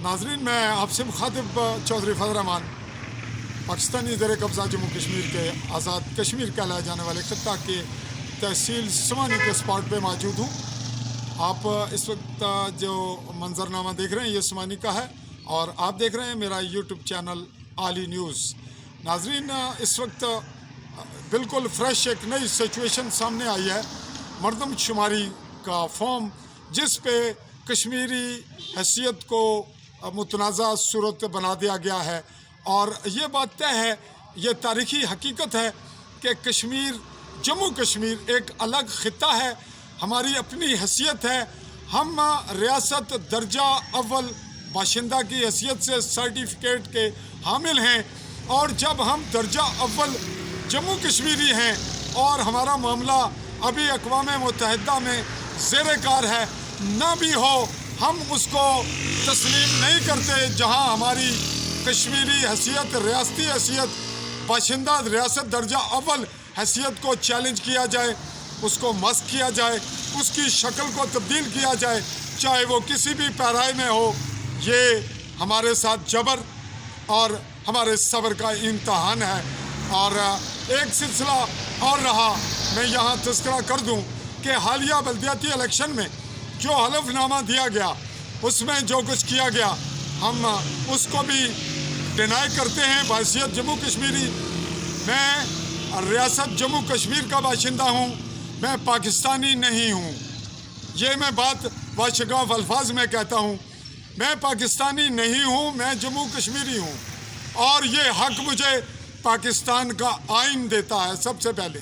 नाजरीन, मैं आपसे मुखातिब चौधरी फजल रहमान पाकिस्तानी ज़र कब्ज़ा जम्मू कश्मीर के आज़ाद कश्मीर कहलाए जाने वाले खत्ता के तहसील समानी के स्पॉट पे मौजूद हूँ। आप इस वक्त जो मंजरनामा देख रहे हैं ये समानी का है और आप देख रहे हैं मेरा यूट्यूब चैनल आली न्यूज़। नाजरीन, इस वक्त बिल्कुल फ्रेश एक नई सिचुएशन सामने आई है। मरदमशुमारी का फॉर्म जिस पे कश्मीरी हैसियत को मुतनाज़ा सूरत बना दिया गया है और ये बात तय है, ये तारीख़ी हकीकत है कि कश्मीर, जम्मू कश्मीर एक अलग ख़ित्ता है, हमारी अपनी हैसियत है। हम रियासत दर्जा अव्वल बाशिंदा की हैसियत से सर्टिफिकेट के हामिल हैं और जब हम दर्जा अव्वल जम्मू कश्मीरी हैं और हमारा मामला अभी अक़वाम मुत्तहिदा में ज़ेर कार है, ना भी हो हम उसको तस्लीम नहीं करते। जहां हमारी कश्मीरी हैसियत, रियासती हैसियत, बाशिंदा रियासत दर्जा अव्वल हैसियत को चैलेंज किया जाए, उसको मस्क किया जाए, उसकी शक्ल को तब्दील किया जाए, चाहे वो किसी भी पैराए में हो, ये हमारे साथ जबर और हमारे सब्र का इम्तहान है। और एक सिलसिला और रहा, मैं यहाँ तज़किरा कर दूँ कि हालिया बल्दियाती इलेक्शन में जो हलफनामा दिया गया, उसमें जो कुछ किया गया, हम उसको भी डिनाई करते हैं। बासियत जम्मू कश्मीरी, मैं रियासत जम्मू कश्मीर का बाशिंदा हूँ, मैं पाकिस्तानी नहीं हूँ। ये मैं बात वाशगाफ अल्फाज में कहता हूँ, मैं पाकिस्तानी नहीं हूँ, मैं जम्मू कश्मीरी हूँ और ये हक मुझे पाकिस्तान का आइन देता है सबसे पहले,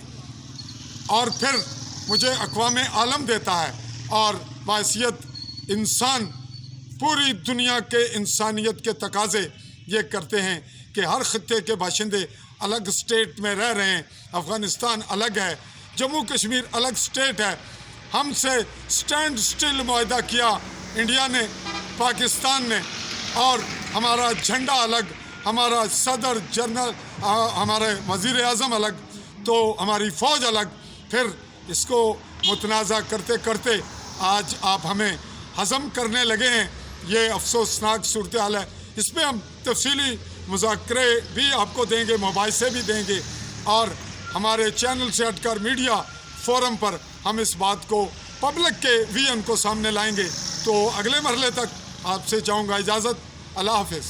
और फिर मुझे अक़वाम आलम देता है। और बासियत इंसान, पूरी दुनिया के इंसानियत के तकाज़े ये करते हैं कि हर ख़ित्ते के बाशिंदे अलग स्टेट में रह रहे हैं। अफ़गानिस्तान अलग है, जम्मू कश्मीर अलग स्टेट है। हमसे स्टैंड स्टिल मुआहदा किया इंडिया ने, पाकिस्तान ने, और हमारा झंडा अलग, हमारा सदर जनरल, हमारे वज़ीर आज़म अलग, तो हमारी फ़ौज अलग। फिर इसको मुतनाज़ा करते करते आज आप हमें हज़म करने लगे हैं। ये अफसोसनाक सूरत हाल है। इस पर हम तफसीली मुज़ाकरे भी आपको देंगे, मोबाइल से भी देंगे, और हमारे चैनल से हटकर मीडिया फोरम पर हम इस बात को पब्लिक के विजन को सामने लाएंगे। तो अगले मरहले तक आपसे चाहूँगा इजाज़त। अल्लाह हाफ़िज़।